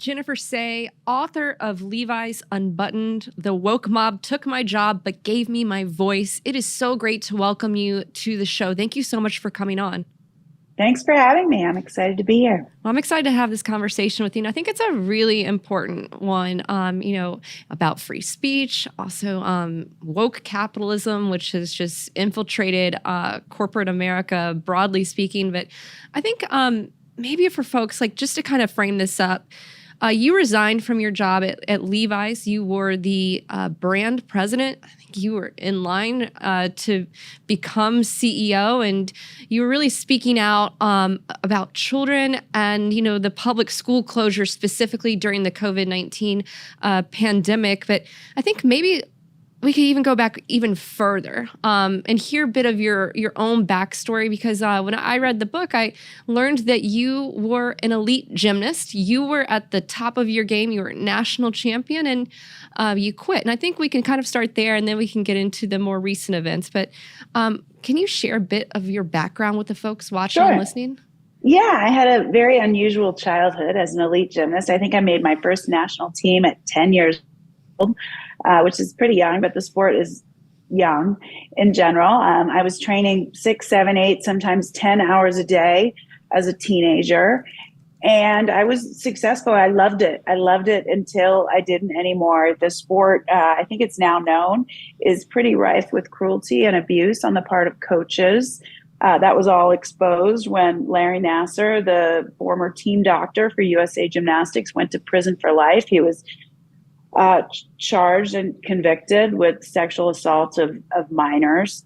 Jennifer Say, author of Levi's Unbuttoned. The woke mob took my job but gave me my voice. It is so great to welcome you to the show. Thank you so much for coming on. Thanks for having me. I'm excited to be here. Well, I'm excited to have this conversation with you. And I think it's a really important one, about free speech, also woke capitalism, which has just infiltrated corporate America, broadly speaking. But I think maybe for folks, like just to kind of frame this up, you resigned from your job at Levi's. You were the brand president. I think you were in line to become CEO, and you were really speaking out about children and, the public school closure specifically during the COVID-19 pandemic. But I think maybe we could even go back even further and hear a bit of your own backstory, because when I read the book, I learned that you were an elite gymnast. You were at the top of your game. You were a national champion, and you quit. And I think we can kind of start there, and then we can get into the more recent events. But can you share a bit of your background with the folks watching and listening? Yeah, I had a very unusual childhood as an elite gymnast. I think I made my first national team at 10 years old. Which is pretty young, but the sport is young in general. I was training 6, 7, 8, sometimes 10 hours a day as a teenager. And I was successful. I loved it. I loved it until I didn't anymore. The sport, I think it's now known, is pretty rife with cruelty and abuse on the part of coaches. That was all exposed when Larry Nassar, the former team doctor for USA Gymnastics, went to prison for life. He was charged and convicted with sexual assault of minors,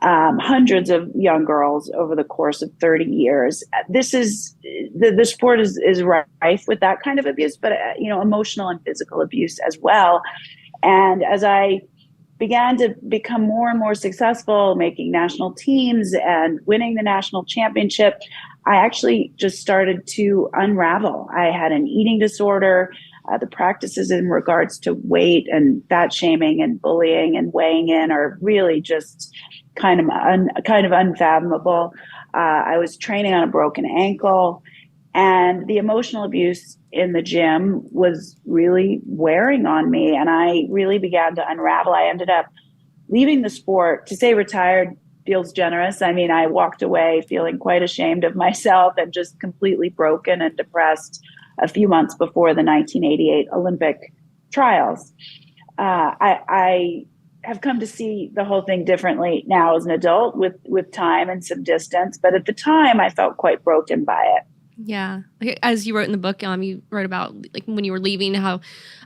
hundreds of young girls over the course of 30 years. This is the sport is rife with that kind of abuse, but emotional and physical abuse as well. And as I began to become more and more successful, making national teams and winning the national championship, I actually just started to unravel. I had an eating disorder. The practices in regards to weight and fat shaming and bullying and weighing in are really just kind of unfathomable. I was training on a broken ankle, and the emotional abuse in the gym was really wearing on me, and I really began to unravel. I ended up leaving the sport. To say retired feels generous. I mean, I walked away feeling quite ashamed of myself and just completely broken and depressed a few months before the 1988 Olympic trials. I have come to see the whole thing differently now as an adult with time and some distance. But at the time, I felt quite broken by it. Yeah. As you wrote in the book, you wrote about like when you were leaving, how,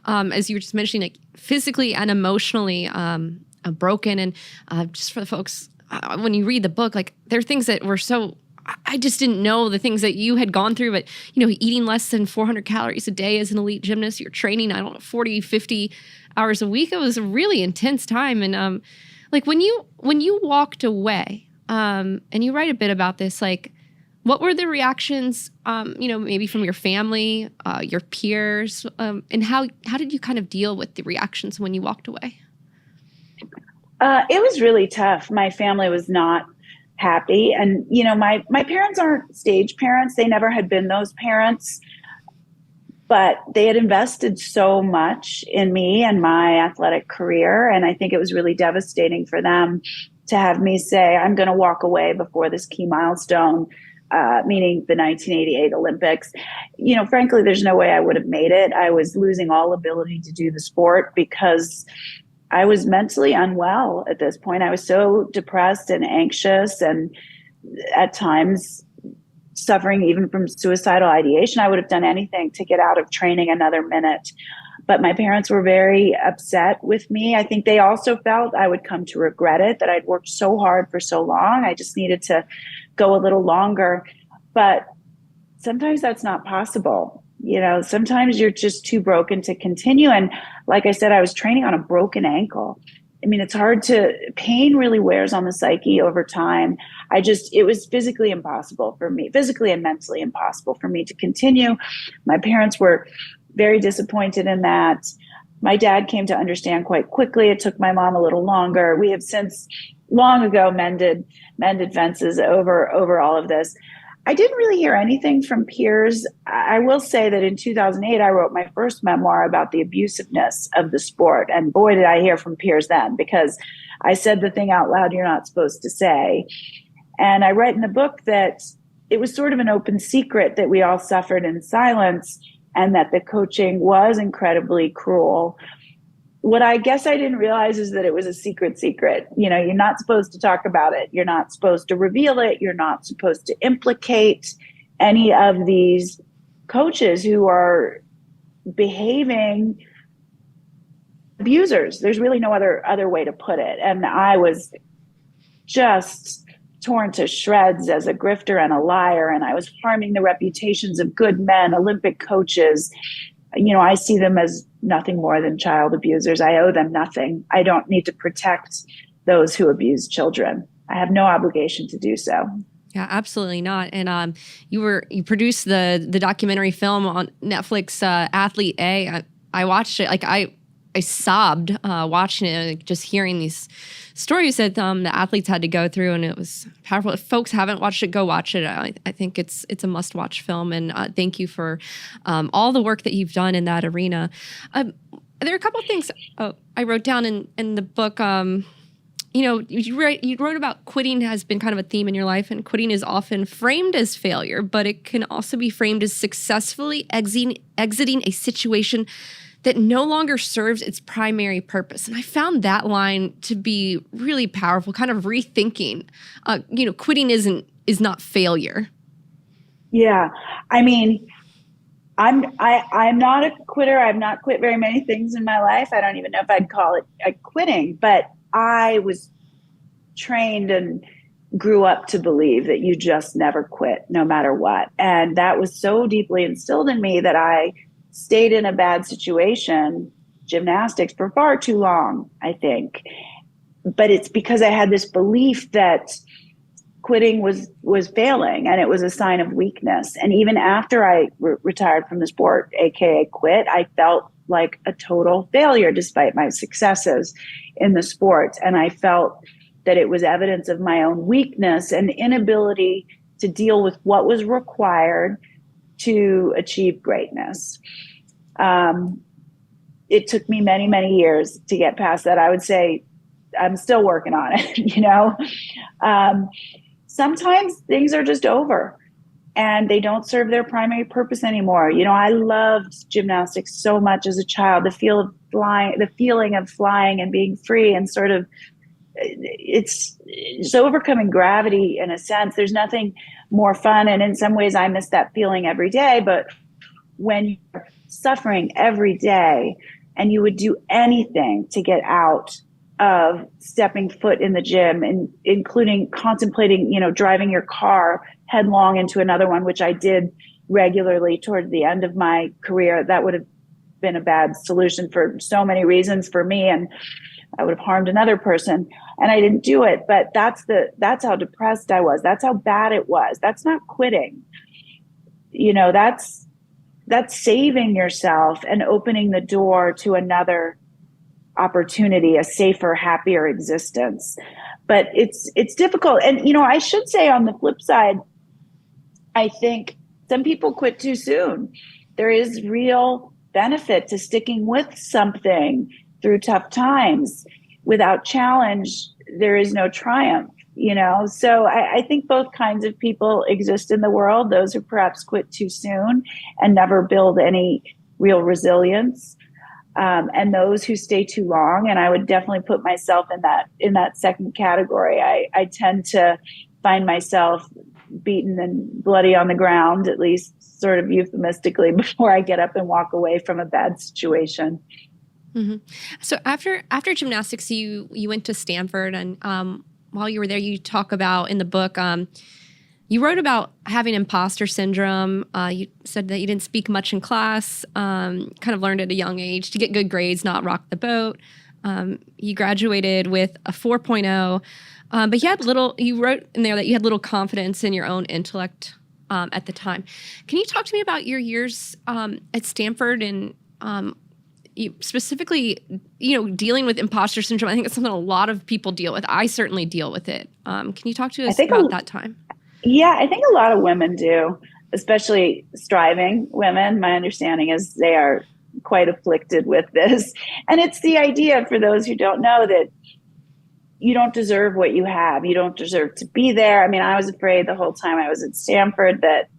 as you were just mentioning, like physically and emotionally broken. And just for the folks, when you read the book, like there are things that were so, I just didn't know the things that you had gone through, but, eating less than 400 calories a day as an elite gymnast, you're training, 40, 50 hours a week. It was a really intense time. And like when you walked away, and you write a bit about this, like what were the reactions, maybe from your family, your peers, and how did you kind of deal with the reactions when you walked away? It was really tough. My family was not happy. And, my parents aren't stage parents. They never had been those parents, but they had invested so much in me and my athletic career. And I think it was really devastating for them to have me say, I'm going to walk away before this key milestone, meaning the 1988 Olympics. Frankly, there's no way I would have made it. I was losing all ability to do the sport because I was mentally unwell at this point. I was so depressed and anxious, and at times suffering even from suicidal ideation. I would have done anything to get out of training another minute. But my parents were very upset with me. I think they also felt I would come to regret it, that I'd worked so hard for so long. I just needed to go a little longer. But sometimes that's not possible. Sometimes you're just too broken to continue. And like I said, I was training on a broken ankle. I mean, it's hard pain really wears on the psyche over time. It was physically impossible for me, physically and mentally impossible for me to continue. My parents were very disappointed in that. My dad came to understand quite quickly. It took my mom a little longer. We have since long ago mended fences over all of this. I didn't really hear anything from peers. I will say that in 2008, I wrote my first memoir about the abusiveness of the sport. And boy, did I hear from peers then, because I said the thing out loud you're not supposed to say. And I write in the book that it was sort of an open secret that we all suffered in silence and that the coaching was incredibly cruel. What I guess I didn't realize is that it was a secret. You're not supposed to talk about it. You're not supposed to reveal it. You're not supposed to implicate any of these coaches who are behaving abusers. There's really no other way to put it. And I was just torn to shreds as a grifter and a liar. And I was harming the reputations of good men, Olympic coaches. I see them as nothing more than child abusers. I owe them nothing. I don't need to protect those who abuse children. I have no obligation to do so. Yeah, absolutely not. And you produced the documentary film on Netflix, Athlete A. I watched it. Like I sobbed watching it, just hearing these stories that the athletes had to go through, and it was powerful. If folks haven't watched it, go watch it. I think it's a must-watch film, and thank you for all the work that you've done in that arena. There are a couple of things I wrote down in the book. You wrote about quitting has been kind of a theme in your life, and quitting is often framed as failure, but it can also be framed as successfully exiting a situation that no longer serves its primary purpose. And I found that line to be really powerful, kind of rethinking, quitting is not failure. Yeah. I mean, I'm not a quitter. I've not quit very many things in my life. I don't even know if I'd call it quitting, but I was trained and grew up to believe that you just never quit no matter what. And that was so deeply instilled in me that I stayed in a bad situation, gymnastics, for far too long, I think. But it's because I had this belief that quitting was failing and it was a sign of weakness. And even after I retired from the sport, AKA quit, I felt like a total failure despite my successes in the sport. And I felt that it was evidence of my own weakness and inability to deal with what was required to achieve greatness. It took me many, many years to get past that. I would say I'm still working on it, sometimes things are just over and they don't serve their primary purpose anymore. I loved gymnastics so much as a child, the feeling of flying and being free, and sort of it's overcoming gravity in a sense. There's nothing more fun. And in some ways I miss that feeling every day. But when you're suffering every day and you would do anything to get out of stepping foot in the gym, and including contemplating, driving your car headlong into another one, which I did regularly toward the end of my career, that would have been a bad solution for so many reasons for me. And I would have harmed another person, and I didn't do it. But that's how depressed I was. That's how bad it was. That's not quitting. That's saving yourself and opening the door to another opportunity, a safer, happier existence. But it's difficult. And, I should say on the flip side, I think some people quit too soon. There is real benefit to sticking with something through tough times. Without challenge, there is no triumph, So I think both kinds of people exist in the world, those who perhaps quit too soon and never build any real resilience, and those who stay too long. And I would definitely put myself in that second category. I tend to find myself beaten and bloody on the ground, at least sort of euphemistically, before I get up and walk away from a bad situation. Mm-hmm. So after gymnastics, you went to Stanford, and while you were there, you talk about in the book, you wrote about having imposter syndrome. You said that you didn't speak much in class, kind of learned at a young age to get good grades, not rock the boat. You graduated with a 4.0, but you wrote in there that you had little confidence in your own intellect at the time. Can you talk to me about your years at Stanford and specifically, dealing with imposter syndrome? I think it's something a lot of people deal with. I certainly deal with it. Can you talk to us about that time? Yeah, I think a lot of women do, especially striving women. My understanding is they are quite afflicted with this. And it's the idea, for those who don't know, that you don't deserve what you have. You don't deserve to be there. I mean, I was afraid the whole time I was at Stanford that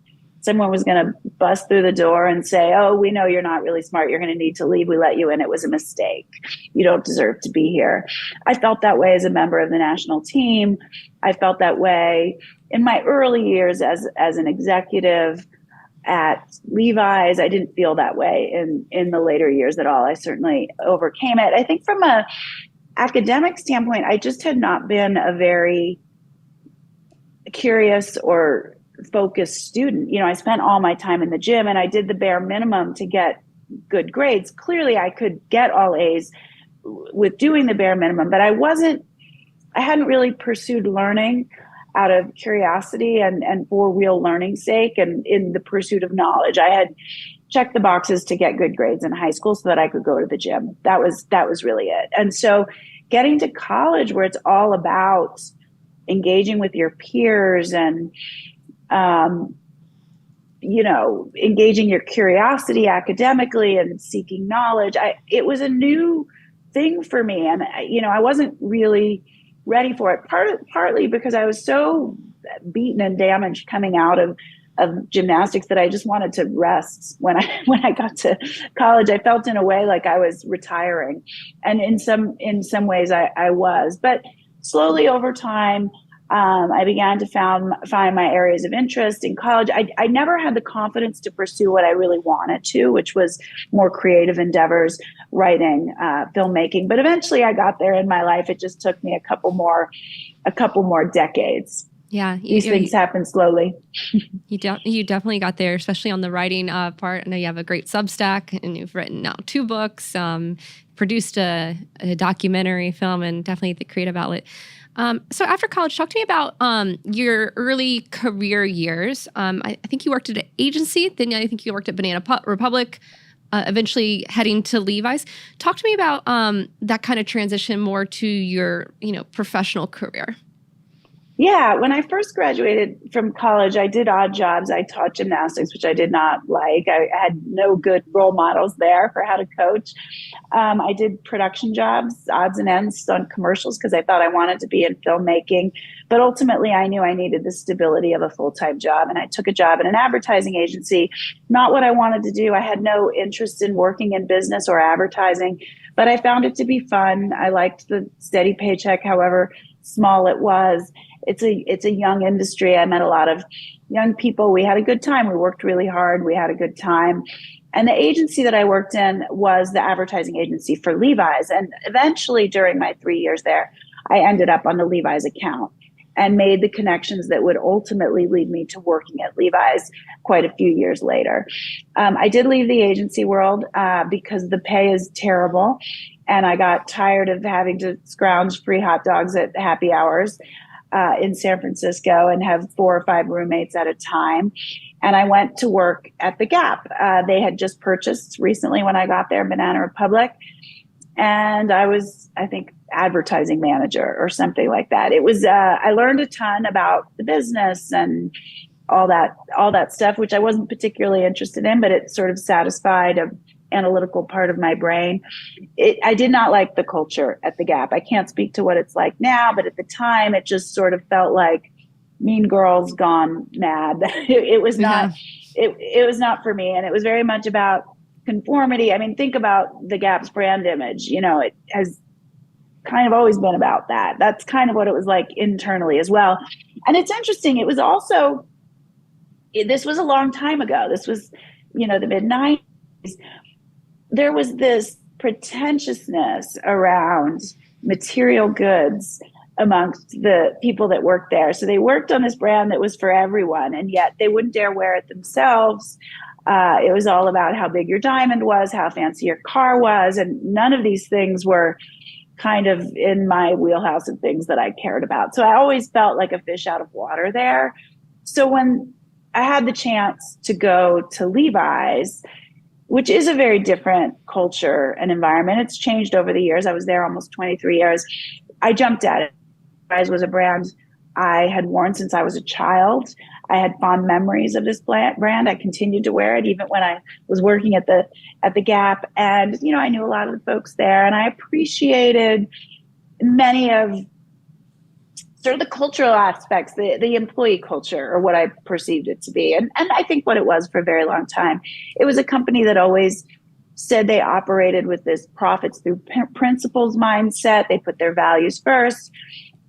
someone was going to bust through the door and say, "Oh, we know you're not really smart. You're going to need to leave. We let you in. It was a mistake. You don't deserve to be here." I felt that way as a member of the national team. I felt that way in my early years as an executive at Levi's. I didn't feel that way in the later years at all. I certainly overcame it. I think from a academic standpoint, I just had not been a very curious or focused student. You know, I spent all my time in the gym and I did the bare minimum to get good grades. Clearly, I could get all A's with doing the bare minimum, but I hadn't really pursued learning out of curiosity and for real learning's sake and in the pursuit of knowledge. I had checked the boxes to get good grades in high school so that I could go to the gym. That was really it. And so getting to college where it's all about engaging with your peers and engaging your curiosity academically and seeking knowledge, it was a new thing for me. And, I wasn't really ready for it, partly because I was so beaten and damaged coming out of gymnastics that I just wanted to rest. When I got to college, I felt in a way like I was retiring. And in some ways I was. But slowly over time, I began to find my areas of interest in college. I never had the confidence to pursue what I really wanted to, which was more creative endeavors, writing, filmmaking. But eventually I got there in my life. It just took me a couple more decades. Yeah, these things happen slowly. You definitely got there, especially on the writing part. I know you have a great Substack, and you've written now 2 books, produced a documentary film, and definitely the creative outlet. So after college, talk to me about your early career years. I think you worked at an agency, then I think you worked at Banana Republic, eventually heading to Levi's. Talk to me about that kind of transition more to your professional career. Yeah, when I first graduated from college, I did odd jobs. I taught gymnastics, which I did not like. I had no good role models there for how to coach. I did production jobs, odds and ends on commercials because I thought I wanted to be in filmmaking. But ultimately, I knew I needed the stability of a full-time job. And I took a job in an advertising agency, not what I wanted to do. I had no interest in working in business or advertising, but I found it to be fun. I liked the steady paycheck, however small it was. It's a young industry. I met a lot of young people. We had a good time. We worked really hard. We had a good time. And the agency that I worked in was the advertising agency for Levi's. And eventually, during my 3 years there, I ended up on the Levi's account and made the connections that would ultimately lead me to working at Levi's quite a few years later. I did leave the agency world because the pay is terrible. And I got tired of having to scrounge free hot dogs at happy hours in San Francisco and have 4 or 5 roommates at a time. And I went to work at the Gap. They had just purchased recently when I got there, Banana Republic. And I was, I think, advertising manager or something like that. It was, I learned a ton about the business and all that stuff, which I wasn't particularly interested in, but it sort of satisfied an analytical part of my brain. I did not like the culture at the Gap. I can't speak to what it's like now, but at the time it just sort of felt like Mean Girls gone mad. It was not, it was not for me. And it was very much about conformity. I mean, think about the Gap's brand image. It has kind of always been about that. That's kind of what it was like internally as well. And it's interesting. It was also, this was a long time ago. This was, the mid-90s. There was this pretentiousness around material goods amongst the people that worked there. So they worked on this brand that was for everyone, and yet they wouldn't dare wear it themselves. It was all about how big your diamond was, how fancy your car was, and none of these things were kind of in my wheelhouse of things that I cared about. So I always felt like a fish out of water there. So when I had the chance to go to Levi's, which is a very different culture and environment, it's changed over the years. I was there almost 23 years. I jumped at it. Levi's was a brand I had worn since I was a child. I had fond memories of this brand. I continued to wear it even when I was working at the Gap. And, I knew a lot of the folks there, and I appreciated many of sort of the cultural aspects, the employee culture, or what I perceived it to be. And I think what it was for a very long time. It was a company that always said they operated with this profits through principles mindset. They put their values first.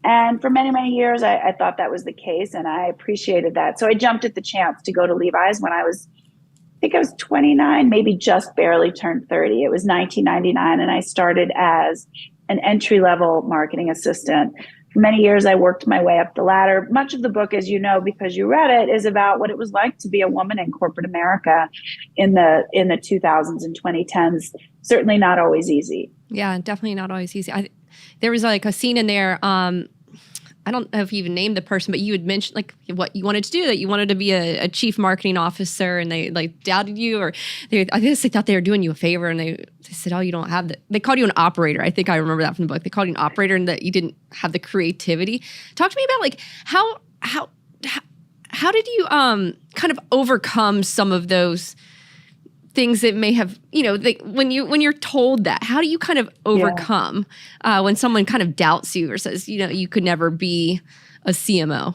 And for many, many years, I thought that was the case, and I appreciated that. So I jumped at the chance to go to Levi's when I think I was 29, maybe just barely turned 30. It was 1999, and I started as an entry-level marketing assistant. For many years, I worked my way up the ladder. Much of the book, as you know, because you read it, is about what it was like to be a woman in corporate America in the 2000s and 2010s. Certainly not always easy. Yeah, definitely not always easy. There was like a scene in there. I don't know if you even named the person, but you had mentioned like what you wanted to do, that you wanted to be a chief marketing officer, and they like doubted you, or I guess they thought they were doing you a favor, and they said, oh, you don't have they called you an operator. I think I remember that from the book. They called you an operator, and that you didn't have the creativity. Talk to me about like how did you kind of overcome some of those things that may have, when you're told that, how do you kind of overcome when someone kind of doubts you or says, you could never be a CMO?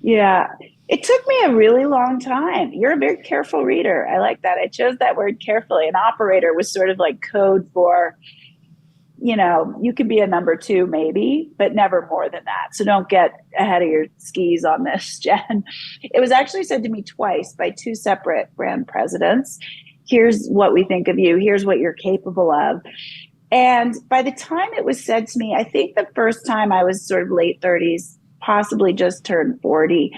Yeah, it took me a really long time. You're a very careful reader. I like that. I chose that word carefully. An operator was sort of like code for, you could be a number two maybe, but never more than that. So don't get ahead of your skis on this, Jen. It was actually said to me twice by two separate brand presidents. Here's what we think of you. Here's what you're capable of. And by the time it was said to me, I think the first time I was sort of late 30s, possibly just turned 40.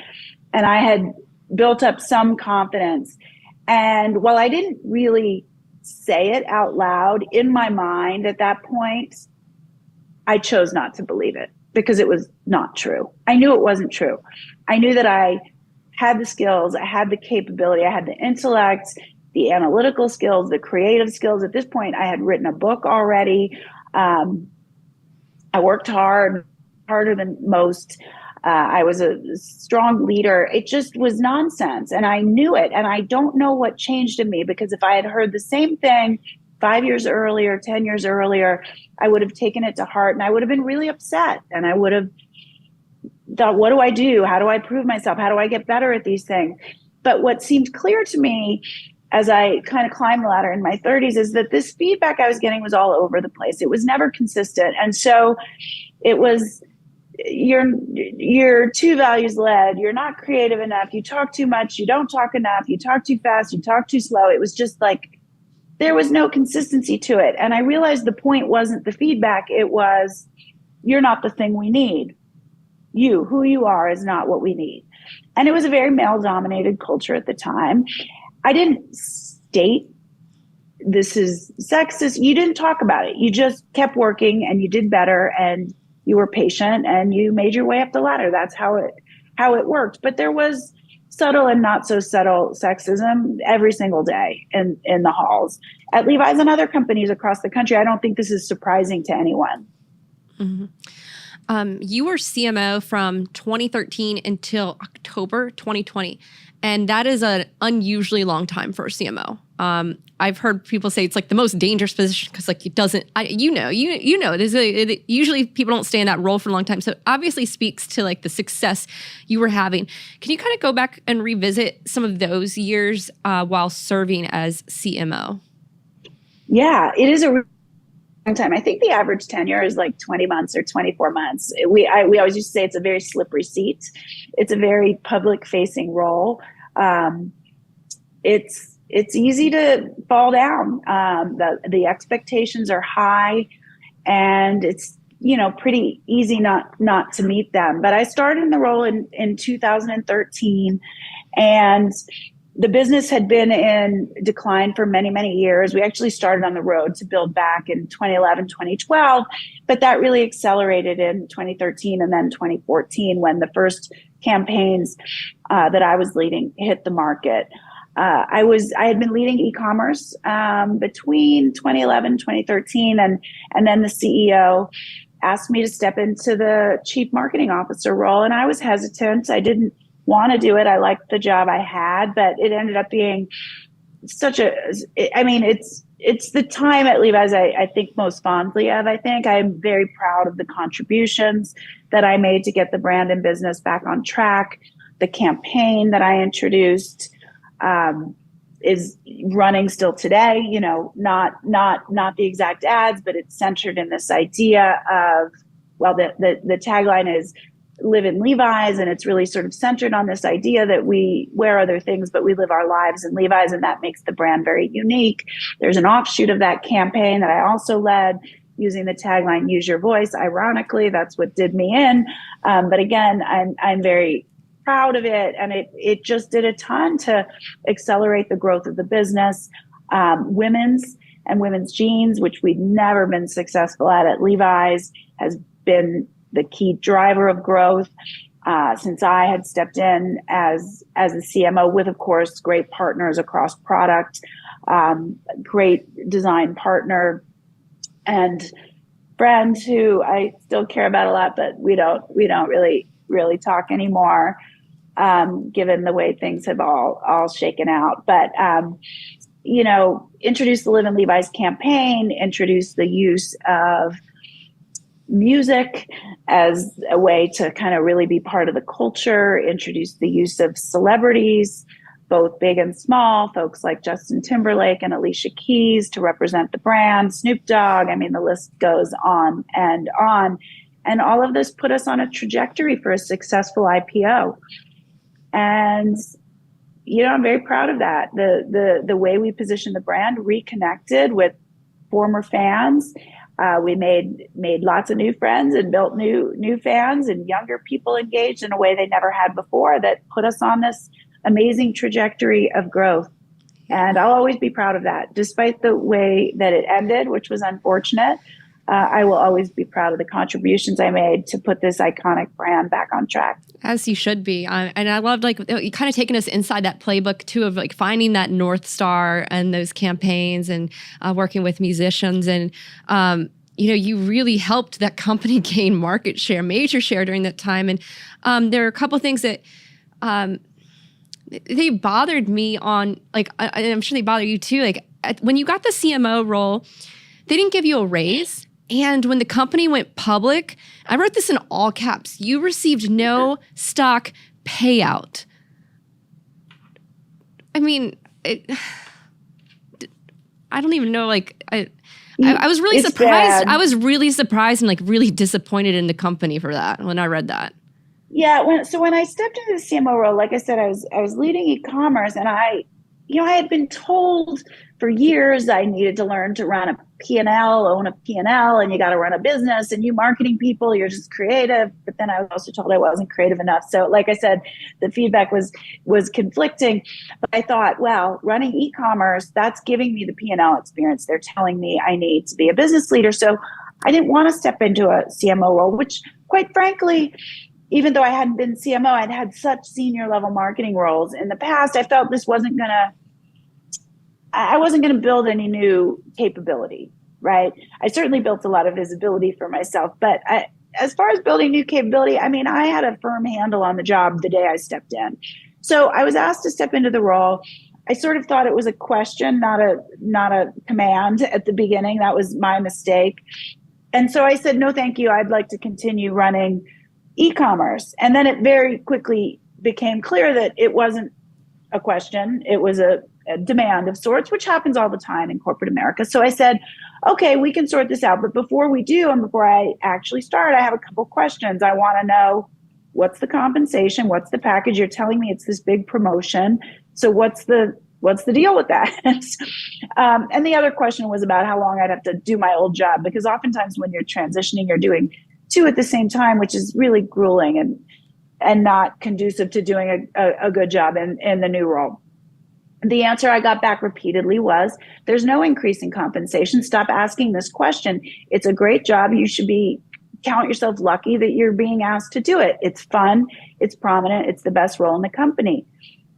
And I had built up some confidence. And while I didn't really say it out loud, in my mind at that point, I chose not to believe it because it was not true. I knew it wasn't true. I knew that I had the skills, I had the capability, I had the intellect, the analytical skills, the creative skills. At this point, I had written a book already. I worked harder than most. I was a strong leader. It just was nonsense. And I knew it. And I don't know what changed in me, because if I had heard the same thing 5 years earlier, 10 years earlier, I would have taken it to heart, and I would have been really upset. And I would have thought, what do I do? How do I prove myself? How do I get better at these things? But what seemed clear to me as I kind of climbed the ladder in my 30s is that this feedback I was getting was all over the place. It was never consistent. And so it was, you're too values led. You're not creative enough. You talk too much. You don't talk enough. You talk too fast. You talk too slow. It was just like, there was no consistency to it. And I realized the point wasn't the feedback. It was, you're not the thing we need. Who you are is not what we need. And it was a very male dominated culture at the time. I didn't state this is sexist. You didn't talk about it. You just kept working, and you did better, and you were patient, and you made your way up the ladder. That's how it worked. But there was subtle and not so subtle sexism every single day in the halls at Levi's and other companies across the country. I don't think this is surprising to anyone. Mm-hmm. You were CMO from 2013 until October 2020. And that is an unusually long time for a CMO. I've heard people say it's like the most dangerous position because like it doesn't, usually people don't stay in that role for a long time. So it obviously speaks to like the success you were having. Can you kind of go back and revisit some of those years while serving as CMO? Yeah, it is a long time. I think the average tenure is like 20 months or 24 months. We always used to say it's a very slippery seat. It's a very public facing role. It's easy to fall down. The expectations are high, and it's, pretty easy not to meet them. But I started in the role in 2013, and the business had been in decline for many, many years. We actually started on the road to build back in 2011, 2012, but that really accelerated in 2013 and then 2014 when the first campaigns that I was leading hit the market. I had been leading e-commerce between 2011, 2013, and then the CEO asked me to step into the chief marketing officer role. And I was hesitant. I didn't want to do it. I liked the job I had, but it ended up being it's the time at Levi's I think most fondly of. I think I'm very proud of the contributions that I made to get the brand and business back on track. The campaign that I introduced is running still today, not the exact ads, but it's centered in this idea of, well, the tagline is live in Levi's, and it's really sort of centered on this idea that we wear other things, but we live our lives in Levi's, and that makes the brand very unique. There's an offshoot of that campaign that I also led using the tagline, use your voice. Ironically, that's what did me in. But again, I'm very proud of it, and it just did a ton to accelerate the growth of the business. Women's jeans, which we'd never been successful at Levi's, has been the key driver of growth since I had stepped in as a CMO, with, of course, great partners across product, great design partner, and friend who I still care about a lot, but we don't really talk anymore, given the way things have all shaken out. But introduced the Live in Levi's campaign, introduced the use of music as a way to kind of really be part of the culture, introduced the use of celebrities, both big and small, folks like Justin Timberlake and Alicia Keys to represent the brand, Snoop Dogg. I mean, the list goes on. And all of this put us on a trajectory for a successful IPO. And, I'm very proud of that. The way we positioned the brand reconnected with former fans. We made lots of new friends and built new fans, and younger people engaged in a way they never had before, that put us on this amazing trajectory of growth. And I'll always be proud of that. Despite the way that it ended, which was unfortunate, I will always be proud of the contributions I made to put this iconic brand back on track. As you should be. And I loved you kind of taking us inside that playbook too, of finding that North Star and those campaigns, and working with musicians. And, you really helped that company gain market share, major share during that time. And there are a couple of things that they bothered me on, I'm sure they bother you too. When you got the CMO role, they didn't give you a raise. And when the company went public, I wrote this in all caps, you received no stock payout. I mean, I don't even know, I was really surprised. Bad. I was really surprised and really disappointed in the company for that when I read that. Yeah. When I stepped into the CMO role, like I said, I was leading e-commerce, and I had been told for years I needed to learn to run a P&L, own a P&L, and you got to run a business, and you marketing people, you're just creative. But then I was also told I wasn't creative enough. So like I said, the feedback was conflicting. But I thought, well, running e-commerce, that's giving me the P&L experience. They're telling me I need to be a business leader. So I didn't want to step into a CMO role, which quite frankly, even though I hadn't been CMO, I'd had such senior level marketing roles in the past. I felt I wasn't going to build any new capability, right? I certainly built a lot of visibility for myself, but as far as building new capability, I had a firm handle on the job the day I stepped in. So I was asked to step into the role. I sort of thought it was a question, not a command at the beginning. That was my mistake. And so I said, no, thank you. I'd like to continue running e-commerce. And then it very quickly became clear that it wasn't a question. It was a demand of sorts, which happens all the time in corporate America. So I said, okay, we can sort this out. But before we do, and before I actually start, I have a couple questions. I want to know, what's the compensation? What's the package? You're telling me it's this big promotion. So what's the deal with that? And the other question was about how long I'd have to do my old job, because oftentimes when you're transitioning, you're doing two at the same time, which is really grueling and not conducive to doing a good job in the new role. The answer I got back repeatedly was, there's no increase in compensation. Stop asking this question. It's a great job. You should count yourself lucky that you're being asked to do it. It's fun. It's prominent. It's the best role in the company.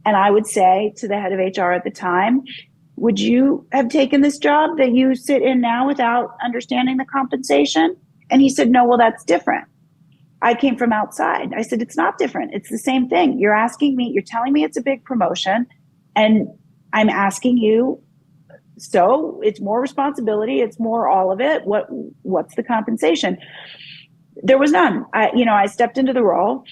And I would say to the head of HR at the time, would you have taken this job that you sit in now without understanding the compensation? And he said, no, well, that's different. I came from outside. I said, it's not different. It's the same thing. You're asking me, you're telling me it's a big promotion, and I'm asking you, so it's more responsibility, it's more all of it. What's the compensation? There was none. I stepped into the role,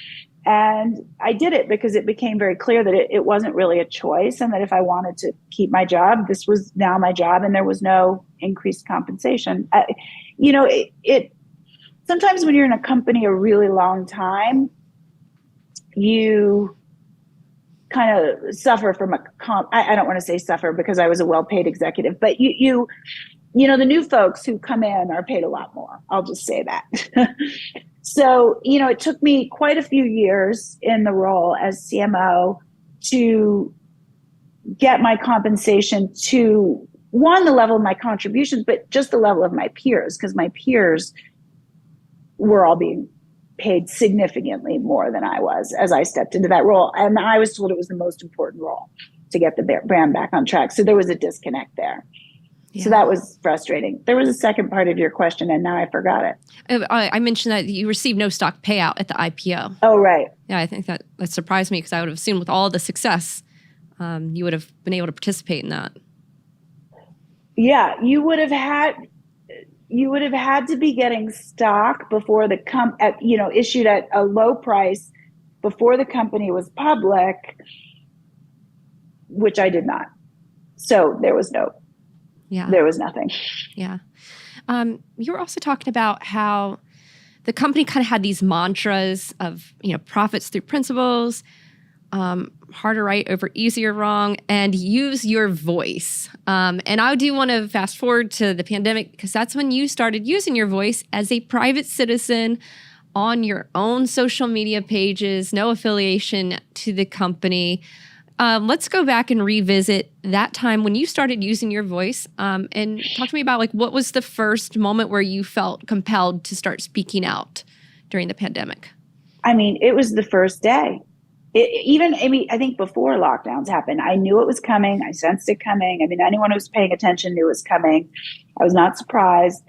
and I did it because it became very clear that it wasn't really a choice, and that if I wanted to keep my job, this was now my job, and there was no increased compensation. Sometimes when you're in a company a really long time, you kind of suffer from I don't want to say suffer because I was a well-paid executive, but the new folks who come in are paid a lot more. I'll just say that. So, it took me quite a few years in the role as CMO to get my compensation to, one, the level of my contributions, but just the level of my peers, because my peers were all being paid significantly more than I was as I stepped into that role. And I was told it was the most important role to get the brand back on track. So there was a disconnect there. Yeah. So that was frustrating. There was a second part of your question, and now I forgot it. I mentioned that you received no stock payout at the IPO. Oh, right. Yeah, I think that surprised me because I would have assumed with all the success, you would have been able to participate in that. Yeah, you would have had to be getting stock before the issued at a low price before the company was public, which I did not. So there was nothing. Yeah. You were also talking about how the company kind of had these mantras of, profits through principles, harder right over easier wrong, and use your voice. And I do want to fast forward to the pandemic because that's when you started using your voice as a private citizen on your own social media pages, no affiliation to the company. Let's go back and revisit that time when you started using your voice, and talk to me about what was the first moment where you felt compelled to start speaking out during the pandemic? I mean, it was the first day. I think before lockdowns happened, I knew it was coming. I sensed it coming. I mean, anyone who was paying attention knew it was coming. I was not surprised.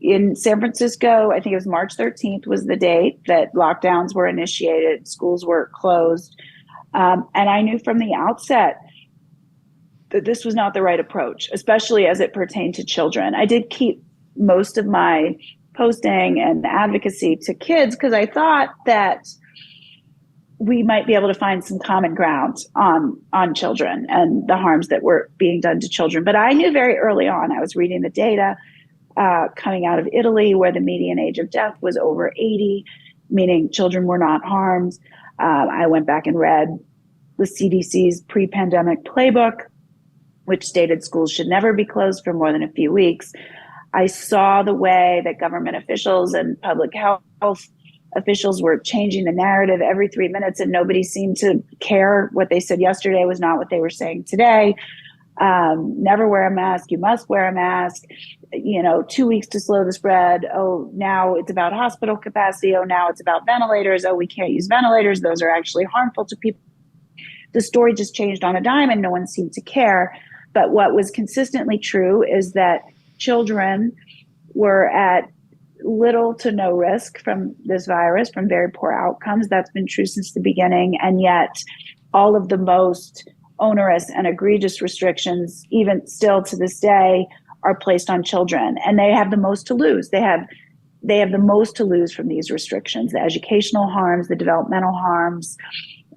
In San Francisco, I think it was March 13th was the date that lockdowns were initiated. Schools were closed. And I knew from the outset that this was not the right approach, especially as it pertained to children. I did keep most of my posting and advocacy to kids because I thought that we might be able to find some common ground on children and the harms that were being done to children. But I knew very early on, I was reading the data coming out of Italy, where the median age of death was over 80, meaning children were not harmed. I went back and read the CDC's pre-pandemic playbook, which stated schools should never be closed for more than a few weeks. I saw the way that government officials and public health officials were changing the narrative every 3 minutes, and nobody seemed to care. What they said yesterday was not what they were saying today. Never wear a mask. You must wear a mask. 2 weeks to slow the spread. Oh, now it's about hospital capacity. Oh, now it's about ventilators. Oh, we can't use ventilators. Those are actually harmful to people. The story just changed on a dime and no one seemed to care. But what was consistently true is that children were at little to no risk from this virus, from very poor outcomes. That's been true since the beginning. And yet all of the most onerous and egregious restrictions, even still to this day, are placed on children. And they have the most to lose. They have the most to lose from these restrictions: the educational harms, the developmental harms,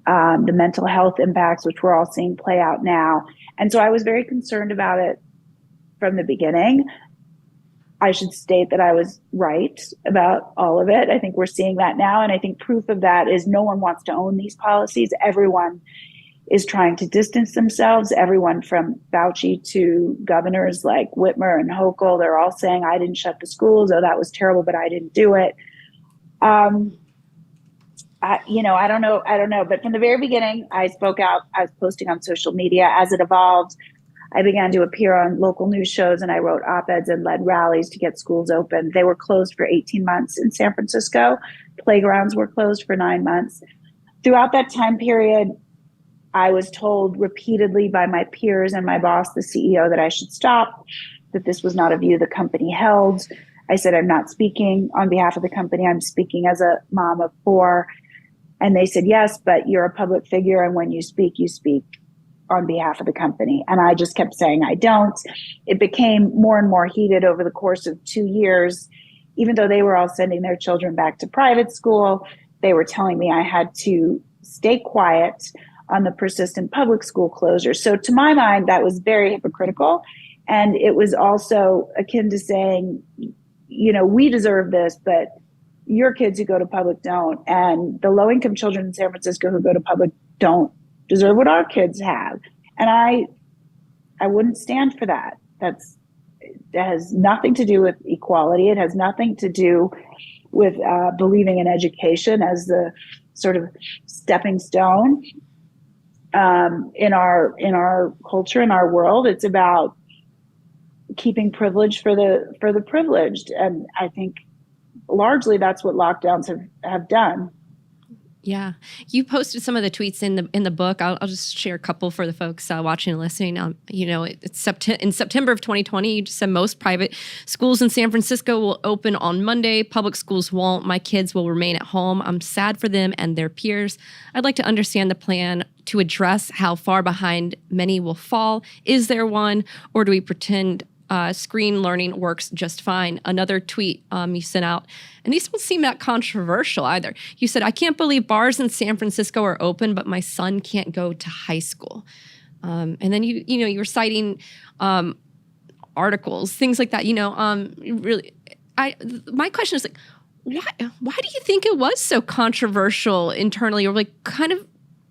the mental health impacts, which we're all seeing play out now. And so I was very concerned about it from the beginning. I should state that I was right about all of it. I think we're seeing that now. And I think proof of that is no one wants to own these policies. Everyone is trying to distance themselves. Everyone from Fauci to governors like Whitmer and Hochul, they're all saying, I didn't shut the schools. Oh, that was terrible, but I didn't do it. I don't know. But from the very beginning, I spoke out. I was posting on social media. As it evolved, I began to appear on local news shows, and I wrote op-eds and led rallies to get schools open. They were closed for 18 months in San Francisco. Playgrounds were closed for 9 months. Throughout that time period, I was told repeatedly by my peers and my boss, the CEO, that I should stop, that this was not a view the company held, I said, I'm not speaking on behalf of the company. I'm speaking as a mom of 4. And they said, yes, but you're a public figure. And when you speak on behalf of the company. And I just kept saying, I don't. It became more and more heated over the course of 2 years. Even though they were all sending their children back to private school, they were telling me I had to stay quiet on the persistent public school closure. So to my mind, that was very hypocritical. And it was also akin to saying, we deserve this, but your kids who go to public don't. And the low-income children in San Francisco who go to public don't deserve what our kids have. And I wouldn't stand for that. That has nothing to do with equality. It has nothing to do with believing in education as the sort of stepping stone in our culture, in our world. It's about keeping privilege for the privileged. And I think largely that's what lockdowns have done. Yeah. You posted some of the tweets in the book. I'll just share a couple for the folks watching and listening. It's in September of 2020, you just said most private schools in San Francisco will open on Monday. Public schools won't. My kids will remain at home. I'm sad for them and their peers. I'd like to understand the plan to address how far behind many will fall. Is there one, or do we pretend screen learning works just fine? Another tweet you sent out, and these don't seem that controversial either. You said, I can't believe bars in San Francisco are open, but my son can't go to high school. And then you were citing articles, things like that. Really, my question is like, why do you think it was so controversial internally, or like kind of?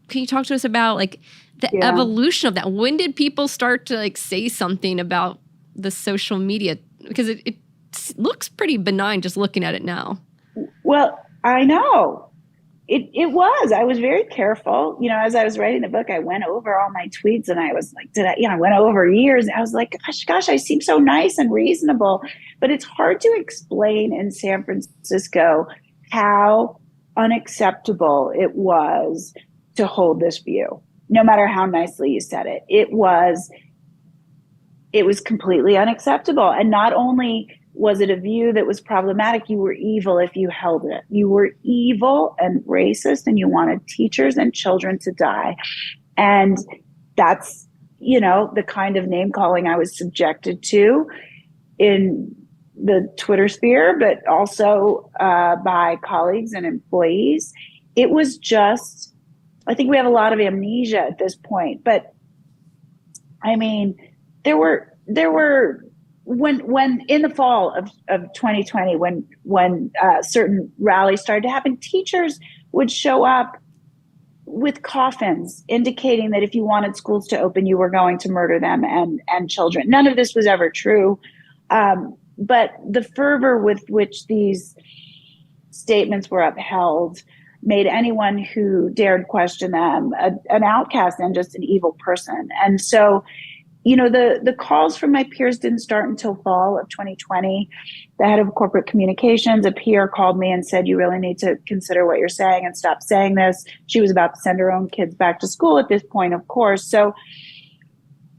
Can you talk to us about like the evolution of that? When did people start to like say something about the social media? Because it looks pretty benign just looking at it now. Well, I know it was. I was very careful. As I was writing the book, I went over all my tweets and I was like, I went over years. I was like, gosh, I seem so nice and reasonable. But it's hard to explain in San Francisco how unacceptable it was to hold this view, no matter how nicely you said it. It was completely unacceptable. And not only was it a view that was problematic, you were evil if you held it. You were evil and racist, and you wanted teachers and children to die. And that's, the kind of name calling I was subjected to in the Twitter sphere, but also by colleagues and employees. It was just, I think we have a lot of amnesia at this point, but I mean, there were when in the fall of 2020, when certain rallies started to happen, teachers would show up with coffins indicating that if you wanted schools to open, you were going to murder them and children. None of this was ever true. But the fervor with which these statements were upheld made anyone who dared question them an outcast and just an evil person. And so, the calls from my peers didn't start until fall of 2020. The head of corporate communications, a peer, called me and said, you really need to consider what you're saying and stop saying this. She was about to send her own kids back to school at this point, of course. So,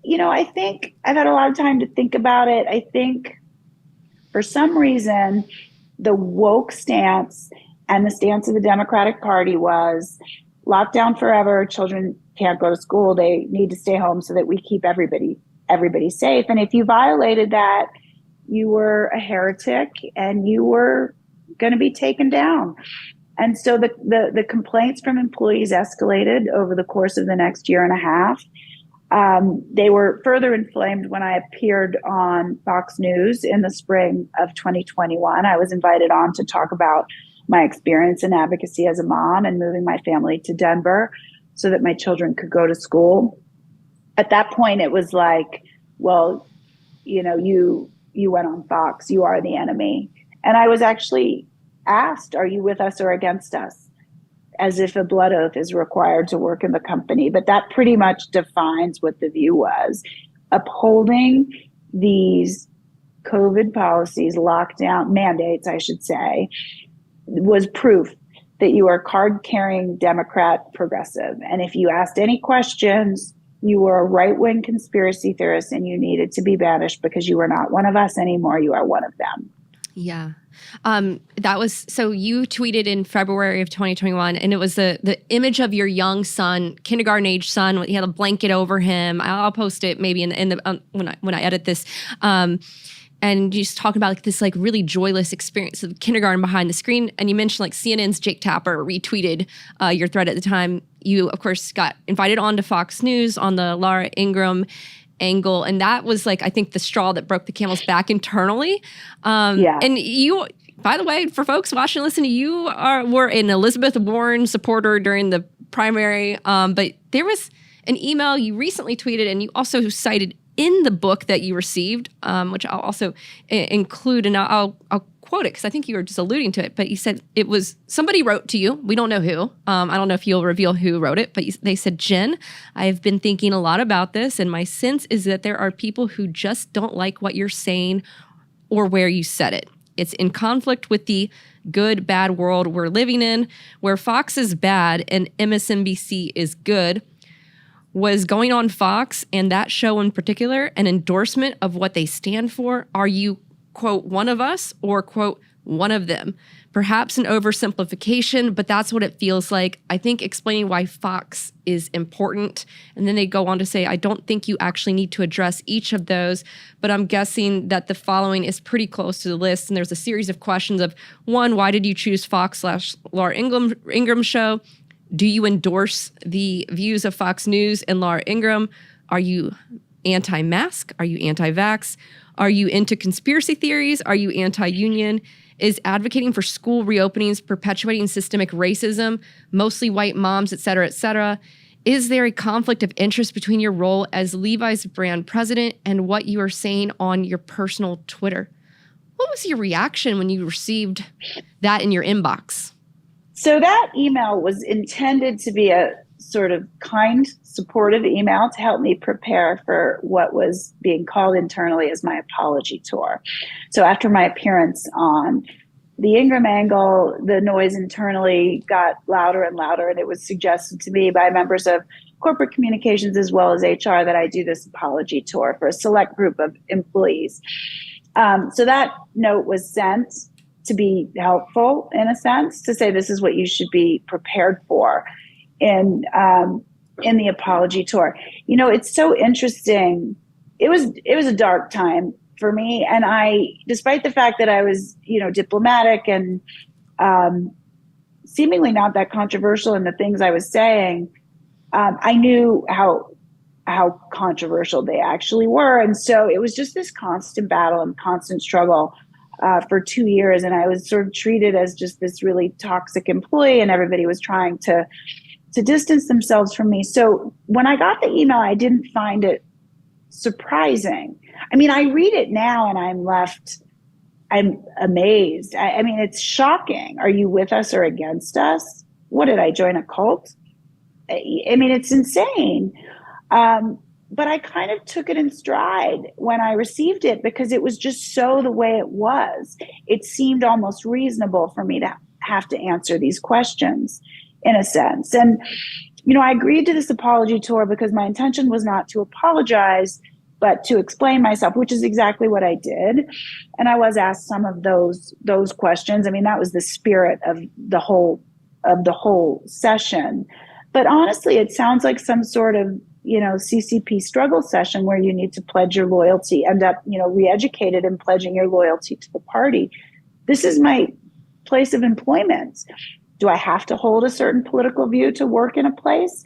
I think I've had a lot of time to think about it. I think for some reason, the woke stance and the stance of the Democratic Party was lockdown forever. Children can't go to school. They need to stay home so that we keep everybody safe. And if you violated that, you were a heretic and you were going to be taken down. And so the complaints from employees escalated over the course of the next year and a half. They were further inflamed when I appeared on Fox News in the spring of 2021. I was invited on to talk about my experience in advocacy as a mom and moving my family to Denver so that my children could go to school. At that point, it was like, well, you went on Fox, you are the enemy. And I was actually asked, are you with us or against us? As if a blood oath is required to work in the company. But that pretty much defines what the view was. Upholding these COVID policies, lockdown mandates, I should say, was proof that you are card-carrying Democrat progressive. And if you asked any questions, you were a right-wing conspiracy theorist and you needed to be banished because you were not one of us anymore. You are one of them. Yeah. That was, so you tweeted in February of 2021, and it was the image of your young son, kindergarten age son. He had a blanket over him. I'll post it maybe in the when I edit this. And you just talking about like this like really joyless experience of kindergarten behind the screen. And you mentioned like CNN's Jake Tapper retweeted your thread at the time. You, of course, got invited on to Fox News on the Laura Ingraham angle. And that was like, I think, the straw that broke the camel's back internally. Yeah. And you, by the way, for folks watching and listening, you were an Elizabeth Warren supporter during the primary. But there was an email you recently tweeted, and you also cited in the book that you received, which I'll also include, and I'll quote it because I think you were just alluding to it. But you said it was somebody wrote to you. We don't know who. I don't know if you'll reveal who wrote it, but they said, "Jen, I have been thinking a lot about this, and my sense is that there are people who just don't like what you're saying or where you said it. It's in conflict with the good, bad world we're living in, where Fox is bad and MSNBC is good. Was going on Fox and that show in particular an endorsement of what they stand for? Are you, quote, one of us or, quote, one of them? Perhaps an oversimplification, but that's what it feels like. I think explaining why Fox is important." And then they go on to say, "I don't think you actually need to address each of those, but I'm guessing that the following is pretty close to the list." And there's a series of questions of, one, why did you choose Fox/Laura Ingraham show? Do you endorse the views of Fox News and Laura Ingraham? Are you anti-mask? Are you anti-vax? Are you into conspiracy theories? Are you anti-union? Is advocating for school reopenings perpetuating systemic racism, mostly white moms, et cetera, et cetera? Is there a conflict of interest between your role as Levi's brand president and what you are saying on your personal Twitter? What was your reaction when you received that in your inbox? So that email was intended to be a sort of kind, supportive email to help me prepare for what was being called internally as my apology tour. So after my appearance on the Ingraham angle, the noise internally got louder and louder, and it was suggested to me by members of corporate communications as well as HR that I do this apology tour for a select group of employees. So that note was sent to be helpful in a sense, to say this is what you should be prepared for in the apology tour. You know, it's so interesting. It was a dark time for me, and I, despite the fact that I was, diplomatic and seemingly not that controversial in the things I was saying, I knew how controversial they actually were, and so it was just this constant battle and constant struggle for 2 years, and I was sort of treated as just this really toxic employee, and everybody was trying to distance themselves from me. So when I got the email, I didn't find it surprising. I mean, I read it now and I'm amazed. I mean, it's shocking. Are you with us or against us? What, did I join a cult? I mean, it's insane. But I kind of took it in stride when I received it because it was just so the way it was. It seemed almost reasonable for me to have to answer these questions in a sense. And, I agreed to this apology tour because my intention was not to apologize, but to explain myself, which is exactly what I did. And I was asked some of those questions. I mean, that was the spirit of the whole session. But honestly, it sounds like some sort of CCP struggle session where you need to pledge your loyalty, end up, re-educated and pledging your loyalty to the party. This is my place of employment. Do I have to hold a certain political view to work in a place?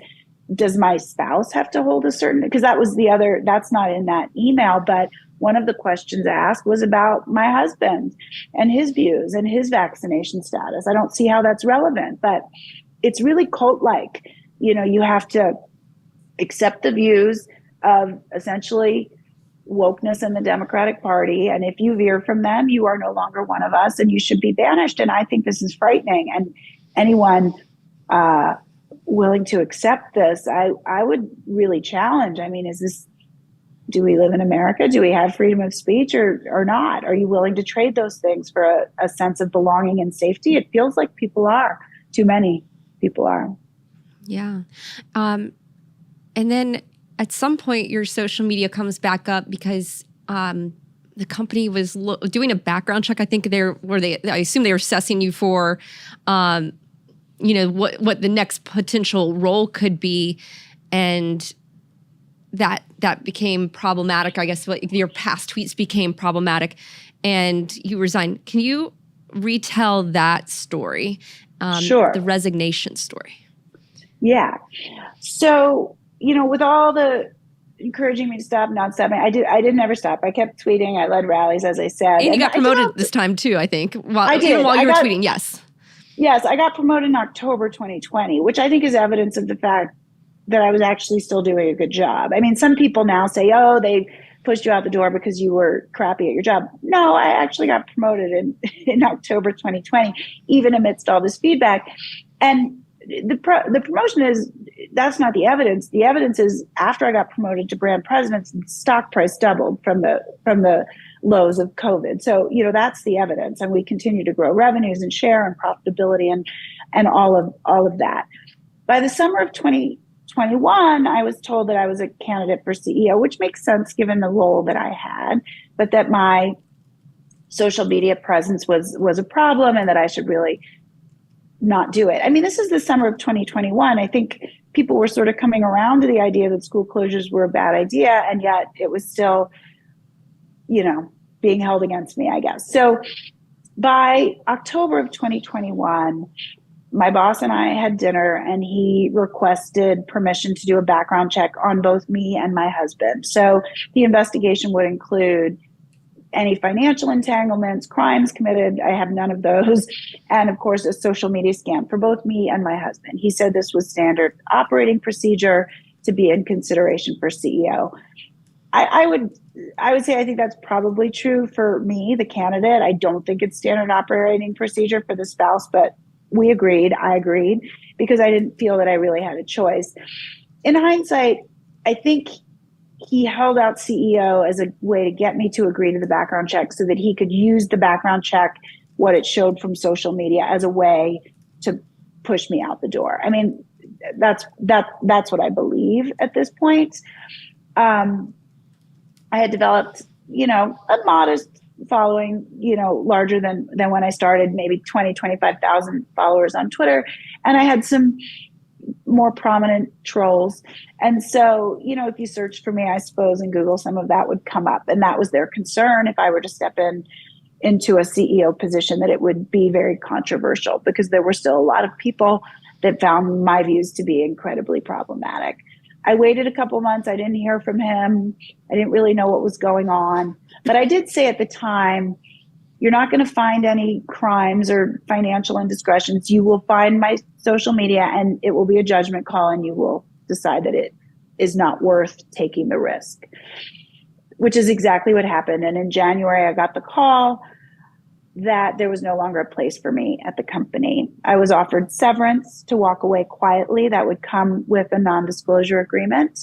Does my spouse have to hold a certain, because that's not in that email, but one of the questions asked was about my husband and his views and his vaccination status. I don't see how that's relevant, but it's really cult-like. You have to accept the views of essentially wokeness in the Democratic Party. And if you veer from them, you are no longer one of us and you should be banished. And I think this is frightening. And anyone willing to accept this, I would really challenge. I mean, do we live in America? Do we have freedom of speech or not? Are you willing to trade those things for a sense of belonging and safety? It feels like people are. Too many people are. Yeah. And then at some point, your social media comes back up because the company was doing a background check. I think I assume they were assessing you for, what the next potential role could be. And that became problematic. I guess your past tweets became problematic and you resigned. Can you retell that story? Sure. The resignation story. Yeah. So, with all the encouraging me to stop, not stopping, I didn't ever stop. I kept tweeting. I led rallies, as I said. And you got promoted this time too, I think. I did. Even while you were tweeting, yes. Yes, I got promoted in October 2020, which I think is evidence of the fact that I was actually still doing a good job. I mean, some people now say, oh, they pushed you out the door because you were crappy at your job. No, I actually got promoted in October 2020, even amidst all this feedback. And the promotion that's not the evidence. The evidence is after I got promoted to brand president, the stock price doubled from the lows of COVID. So, that's the evidence. And we continue to grow revenues and share and profitability and all of that. By the summer of 2021, I was told that I was a candidate for CEO, which makes sense given the role that I had, but that my social media presence was a problem and that I should really not do it. I mean, this is the summer of 2021. I think people were sort of coming around to the idea that school closures were a bad idea, and yet it was still, being held against me, I guess. So by October of 2021, my boss and I had dinner and he requested permission to do a background check on both me and my husband. So the investigation would include any financial entanglements, crimes committed. I have none of those. And of course, a social media scam for both me and my husband. He said this was standard operating procedure to be in consideration for CEO. I would say I think that's probably true for me, the candidate. I don't think it's standard operating procedure for the spouse, but I agreed because I didn't feel that I really had a choice. In hindsight, I think he held out CEO as a way to get me to agree to the background check so that he could use the background check, what it showed from social media, as a way to push me out the door. I mean, that's what I believe at this point. I had developed, a modest following, larger than when I started, maybe 20, 25,000 followers on Twitter. And I had some more prominent trolls. And so, if you search for me, I suppose, in Google, some of that would come up. And that was their concern if I were to step into a CEO position, that it would be very controversial because there were still a lot of people that found my views to be incredibly problematic. I waited a couple months. I didn't hear from him. I didn't really know what was going on. But I did say at the time, you're not going to find any crimes or financial indiscretions. You will find my social media and it will be a judgment call and you will decide that it is not worth taking the risk, which is exactly what happened. And in January, I got the call that there was no longer a place for me at the company. I was offered severance to walk away quietly. That would come with a non-disclosure agreement.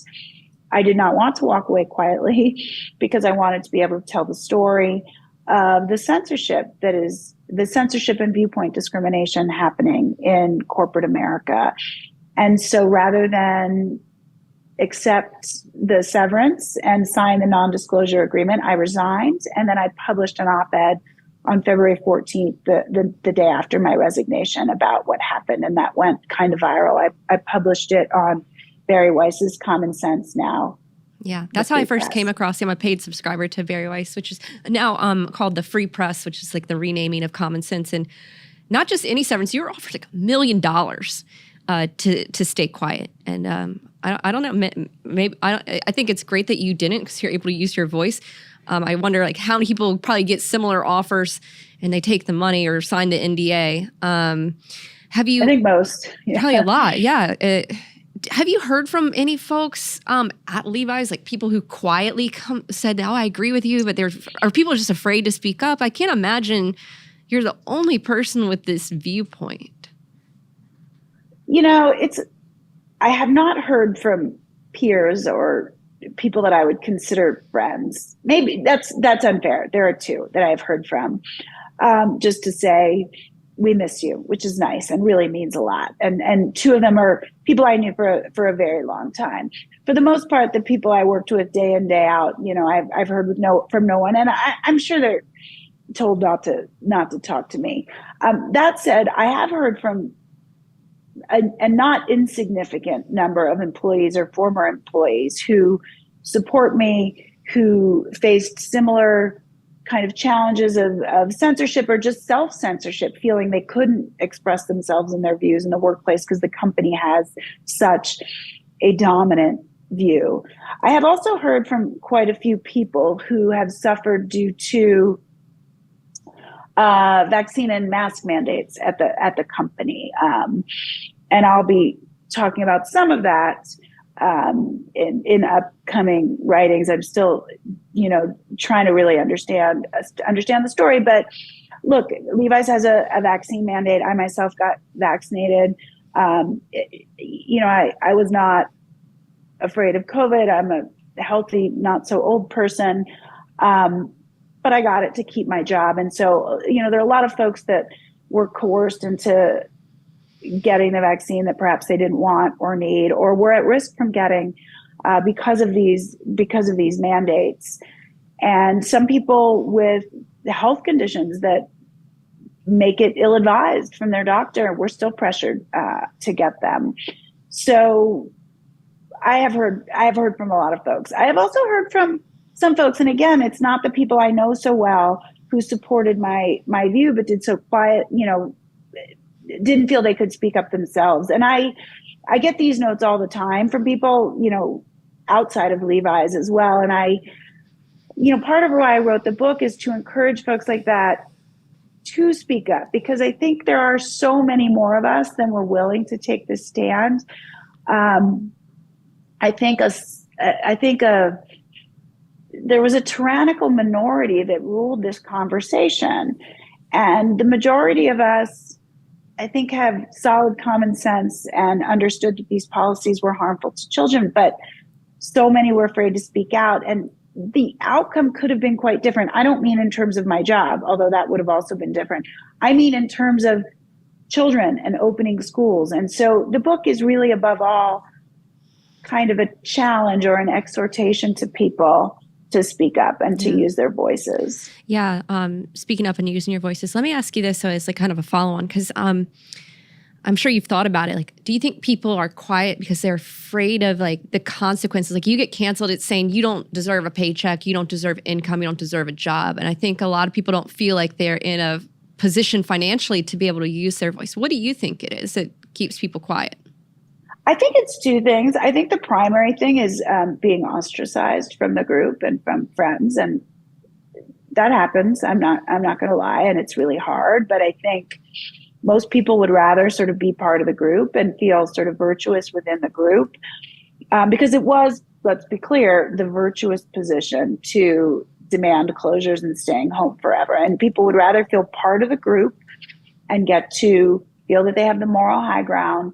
I did not want to walk away quietly because I wanted to be able to tell the story of the censorship and viewpoint discrimination happening in corporate America. And so rather than accept the severance and sign the non-disclosure agreement, I resigned. And then I published an op-ed on February 14th, the day after my resignation, about what happened. And that went kind of viral. I published it on Bari Weiss's Common Sense Now. Yeah, that's how I first came across him. I'm a paid subscriber to Bari Weiss, which is now called the Free Press, which is like the renaming of Common Sense. And not just any severance, you were offered like $1 million to stay quiet. And I don't know, maybe I think it's great that you didn't because you're able to use your voice. I wonder like how many people probably get similar offers and they take the money or sign the NDA. Have you? I think most. Yeah. Probably a lot. Yeah. Have you heard from any folks at Levi's, like people who quietly said, "Oh, I agree with you," but are people just afraid to speak up? I can't imagine you're the only person with this viewpoint. I have not heard from peers or people that I would consider friends. Maybe that's unfair. There are two that I have heard from, just to say, we miss you, which is nice and really means a lot. And two of them are people I knew for a very long time. For the most part, the people I worked with day in, day out, I've heard from no one, and I'm sure they're told not to talk to me. That said, I have heard from a not insignificant number of employees or former employees who support me, who faced similar kind of challenges of censorship or just self-censorship, feeling they couldn't express themselves and their views in the workplace because the company has such a dominant view. I have also heard from quite a few people who have suffered due to vaccine and mask mandates at the company. And I'll be talking about some of that in upcoming writings. I'm still, trying to really understand the story. But look, Levi's has a vaccine mandate. I myself got vaccinated. I was not afraid of COVID. I'm a healthy, not so old person. But I got it to keep my job. And so, there are a lot of folks that were coerced into getting the vaccine that perhaps they didn't want or need, or were at risk from getting because of these mandates. And some people with health conditions that make it ill-advised from their doctor were still pressured to get them. So I have heard from a lot of folks. I have also heard from some folks, and again, it's not the people I know so well who supported my view, but did so quiet, didn't feel they could speak up themselves. And I get these notes all the time from people, outside of Levi's as well. And part of why I wrote the book is to encourage folks like that to speak up, because I think there are so many more of us than we're willing to take this stand. I think there was a tyrannical minority that ruled this conversation, and the majority of us, I think, have solid common sense and understood that these policies were harmful to children, but so many were afraid to speak out, and the outcome could have been quite different. I don't mean in terms of my job, although that would have also been different. I mean in terms of children and opening schools. And so the book is really, above all, kind of a challenge or an exhortation to people to speak up and to use their voices. Yeah. Speaking up and using your voices. Let me ask you this. So it's like kind of a follow-on, because I'm sure you've thought about it. Like, do you think people are quiet because they're afraid of like the consequences? Like, you get canceled, it's saying you don't deserve a paycheck, you don't deserve income, you don't deserve a job. And I think a lot of people don't feel like they're in a position financially to be able to use their voice. What do you think it is that keeps people quiet? I think it's two things. I think the primary thing is being ostracized from the group and from friends, and that happens. I'm not going to lie, and it's really hard. But I think most people would rather sort of be part of the group and feel sort of virtuous within the group, because it was, let's be clear, the virtuous position to demand closures and staying home forever. And people would rather feel part of the group and get to feel that they have the moral high ground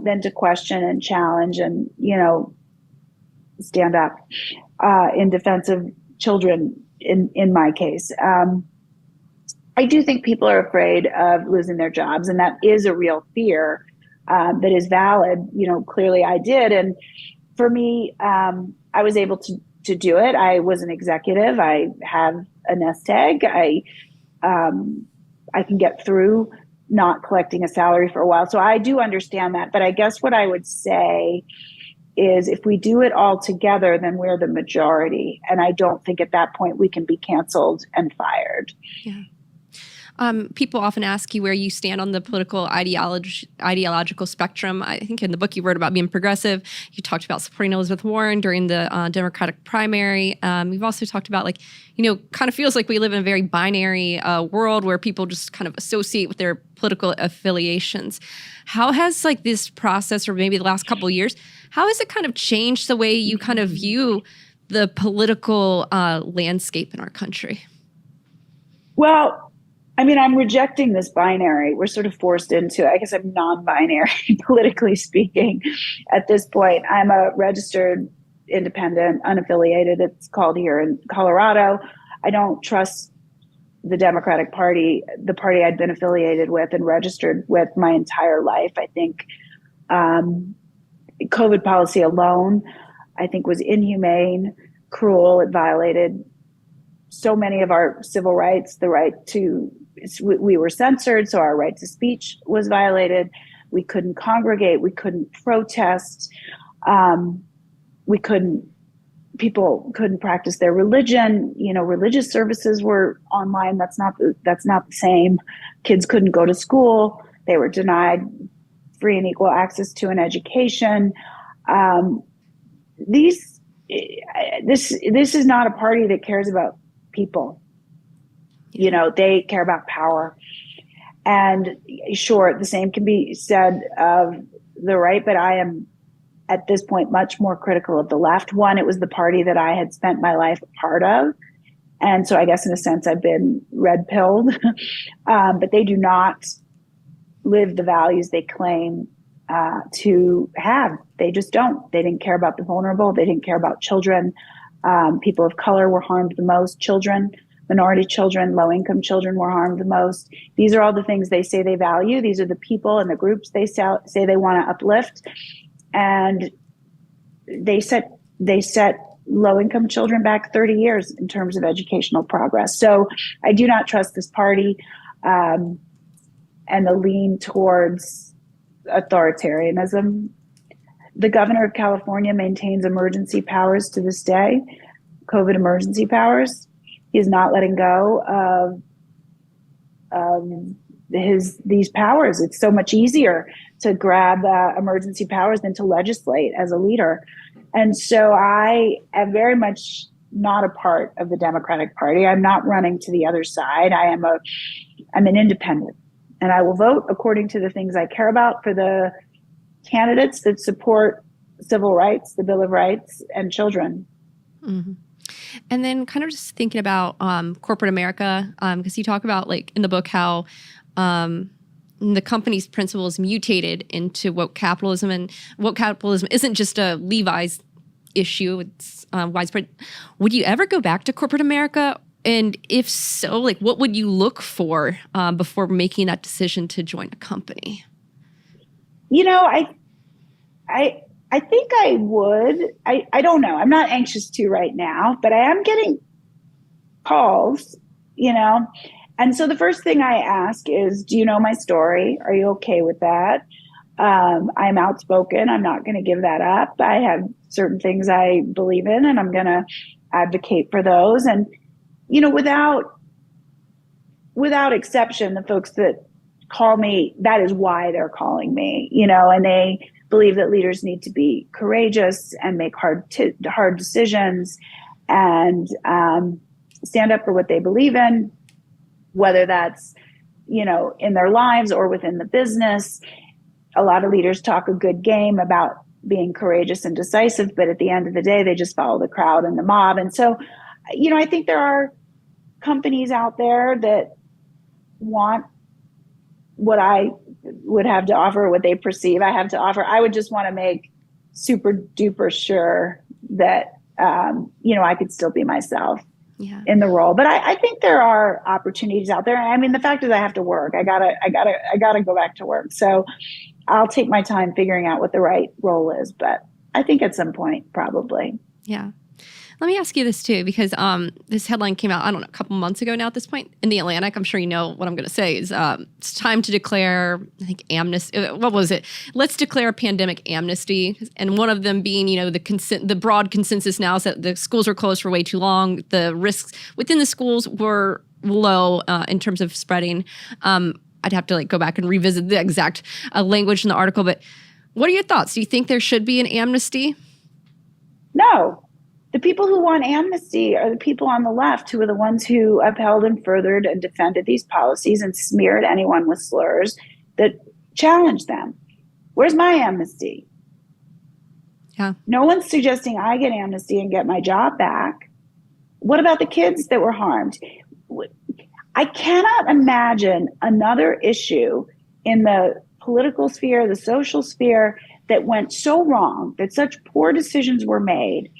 than to question and challenge and, stand up in defense of children in my case. I do think people are afraid of losing their jobs, and that is a real fear that is valid. Clearly I did. And for me, I was able to do it. I was an executive. I have a nest egg. I can get through not collecting a salary for a while. So I do understand that. But I guess what I would say is, if we do it all together, then we're the majority. And I don't think at that point we can be canceled and fired. Yeah. People often ask you where you stand on the political ideological spectrum. I think in the book you wrote about being progressive. You talked about supporting Elizabeth Warren during the Democratic primary. You've also talked about kind of feels like we live in a very binary world where people just kind of associate with their political affiliations. How has this process, or maybe the last couple of years, how has it kind of changed the way you kind of view the political landscape in our country? Well, I'm rejecting this binary. We're sort of forced into, I guess I'm non-binary, politically speaking, at this point. I'm a registered independent, unaffiliated, it's called here in Colorado. I don't trust the Democratic Party, the party I'd been affiliated with and registered with my entire life. I think COVID policy alone, I think, was inhumane, cruel. It violated so many of our civil rights. The right to, we were censored, so our right to speech was violated. We couldn't congregate. We couldn't protest. People couldn't practice their religion. Religious services were online. That's not the same. Kids couldn't go to school. They were denied free and equal access to an education. This is not a party that cares about people. They care about power. And sure, the same can be said of the right, but I am at this point much more critical of the left. One, it was the party that I had spent my life a part of. And so I guess in a sense I've been red-pilled, but they do not live the values they claim to have. They just don't. They didn't care about the vulnerable. They didn't care about children. People of color were harmed the most. Children, minority children, low-income children were harmed the most. These are all the things they say they value. These are the people and the groups they say they want to uplift. And they set low-income children back 30 years in terms of educational progress. So I do not trust this party and the lean towards authoritarianism. The governor of California maintains emergency powers to this day, COVID emergency powers. He is not letting go of these powers. It's so much easier to grab emergency powers than to legislate as a leader. And so I am very much not a part of the Democratic Party. I'm not running to the other side. I'm an independent, and I will vote according to the things I care about for the candidates that support civil rights, the Bill of Rights, and children. Mm-hmm. And then kind of just thinking about corporate America, because you talk about, like, in the book how the company's principles mutated into woke capitalism, and woke capitalism isn't just a Levi's issue, it's widespread. Would you ever go back to corporate America? And if so, like, what would you look for before making that decision to join a company? I think I would. I don't know. I'm not anxious to right now, but I am getting calls, And so the first thing I ask is, do you know my story? Are you okay with that? I'm outspoken. I'm not going to give that up. I have certain things I believe in, and I'm going to advocate for those. And, without exception, the folks that call me, that is why they're calling me, and they believe that leaders need to be courageous and make hard decisions and stand up for what they believe in, whether that's, in their lives or within the business. A lot of leaders talk a good game about being courageous and decisive, but at the end of the day, they just follow the crowd and the mob. And so, I think there are companies out there that want what I would have to offer, what they perceive I have to offer. I would just want to make super duper sure that, I could still be myself in the role. But I think there are opportunities out there. I mean, the fact is I have to work. I gotta go back to work. So I'll take my time figuring out what the right role is. But I think at some point, probably. Yeah. Let me ask you this too, because this headline came out, I don't know, a couple months ago now at this point in the Atlantic. I'm sure you know what I'm going to say is it's time to declare, I think, amnesty. What was it? Let's declare a pandemic amnesty. And one of them being, the broad consensus now is that the schools were closed for way too long. The risks within the schools were low in terms of spreading. I'd have to go back and revisit the exact language in the article. But what are your thoughts? Do you think there should be an amnesty? No. The people who want amnesty are the people on the left who are the ones who upheld and furthered and defended these policies and smeared anyone with slurs that challenged them. Where's my amnesty? Yeah. No one's suggesting I get amnesty and get my job back. What about the kids that were harmed? I cannot imagine another issue in the political sphere, the social sphere, that went so wrong, that such poor decisions were made,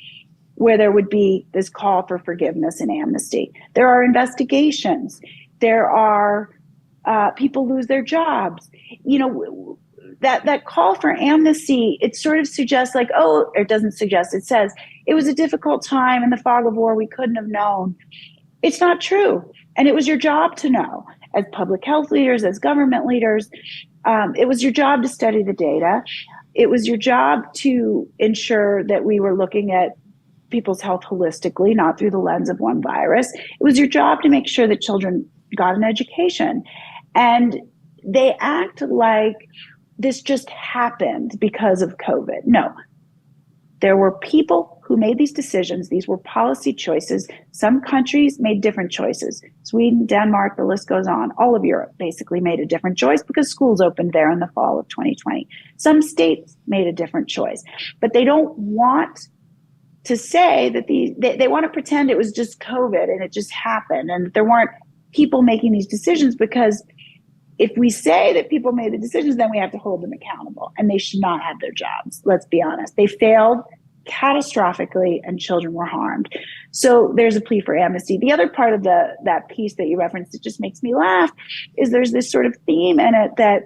where there would be this call for forgiveness and amnesty. There are investigations. There are people lose their jobs. You know, that call for amnesty, it sort of suggests like, oh, it doesn't suggest, it says, it was a difficult time in the fog of war, we couldn't have known. It's not true. And it was your job to know. As public health leaders, as government leaders, it was your job to study the data. It was your job to ensure that we were looking at people's health holistically, not through the lens of one virus. It was your job to make sure that children got an education. And they act like this just happened because of COVID. No, there were people who made these decisions. These were policy choices. Some countries made different choices. Sweden, Denmark, the list goes on. All of Europe basically made a different choice because schools opened there in the fall of 2020. Some states made a different choice, but they don't want to say that they want to pretend it was just COVID and it just happened and that there weren't people making these decisions, because if we say that people made the decisions, then we have to hold them accountable, and they should not have their jobs. Let's be honest. They failed catastrophically and children were harmed. So there's a plea for amnesty. The other part of that piece that you referenced, it just makes me laugh, is there's this sort of theme in it that,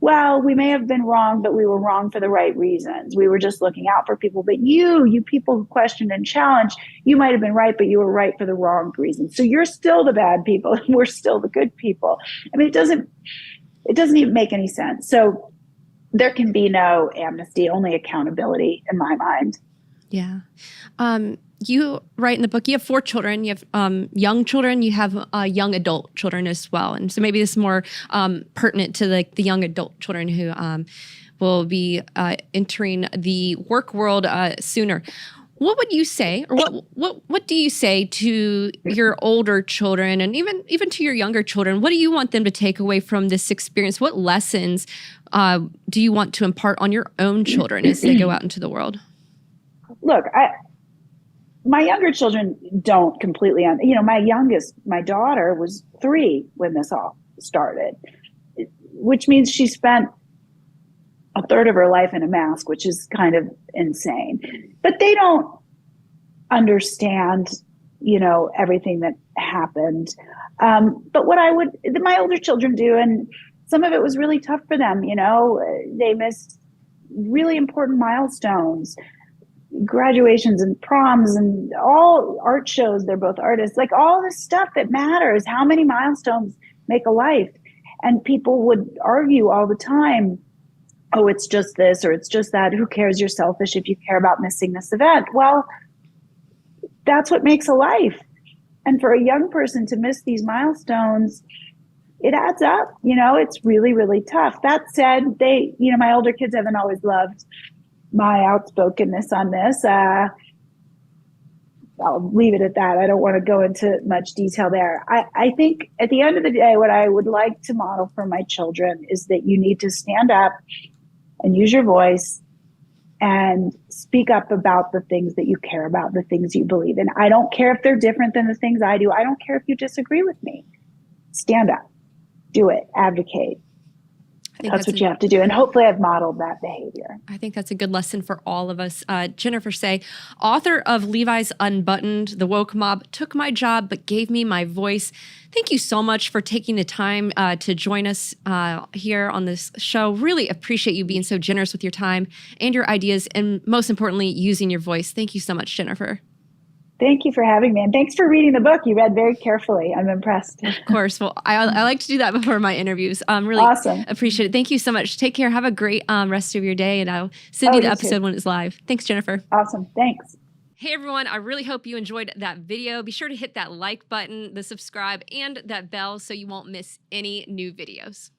well, we may have been wrong, but we were wrong for the right reasons. We were just looking out for people. But you people who questioned and challenged, you might have been right, but you were right for the wrong reasons. So you're still the bad people and we're still the good people. I mean, it doesn't even make any sense. So there can be no amnesty, only accountability in my mind. Yeah. You write in the book, you have 4 children. You have young children. You have young adult children as well. And so maybe this is more pertinent to the young adult children who will be entering the work world sooner. What would you say, or what do you say to your older children and even to your younger children? What do you want them to take away from this experience? What lessons do you want to impart on your own children as they go out into the world? Look, my younger children don't completely, my daughter was 3 when this all started, which means she spent a third of her life in a mask, which is kind of insane. But they don't understand, everything that happened. But what my older children do, and some of it was really tough for them, they missed really important milestones, graduations and proms and all art shows. They're both artists, like all this stuff that matters. How many milestones make a life? And people would argue all the time, oh, it's just this or it's just that. Who cares? You're selfish if you care about missing this event. Well, that's what makes a life. And for a young person to miss these milestones, it adds up. It's really, really tough. That said, my older kids haven't always loved my outspokenness on this. I'll leave it at that. I don't want to go into much detail there. I think at the end of the day, what I would like to model for my children is that you need to stand up and use your voice and speak up about the things that you care about, the things you believe in. I don't care if they're different than the things I do. I don't care if you disagree with me. Stand up, do it, advocate. That's what you have to do. And hopefully I've modeled that behavior. I think that's a good lesson for all of us. Jennifer Say, author of Levi's Unbuttoned, The Woke Mob Took My Job But Gave Me My Voice. Thank you so much for taking the time to join us here on this show. Really appreciate you being so generous with your time and your ideas, and most importantly, using your voice. Thank you so much, Jennifer. Thank you for having me. And thanks for reading the book. You read very carefully. I'm impressed. Of course. Well, I like to do that before my interviews. Really awesome. Appreciate it. Thank you so much. Take care. Have a great rest of your day. And I'll send you the episode when it's live. Thanks, Jennifer. Awesome. Thanks. Hey, everyone. I really hope you enjoyed that video. Be sure to hit that like button, the subscribe, and that bell so you won't miss any new videos.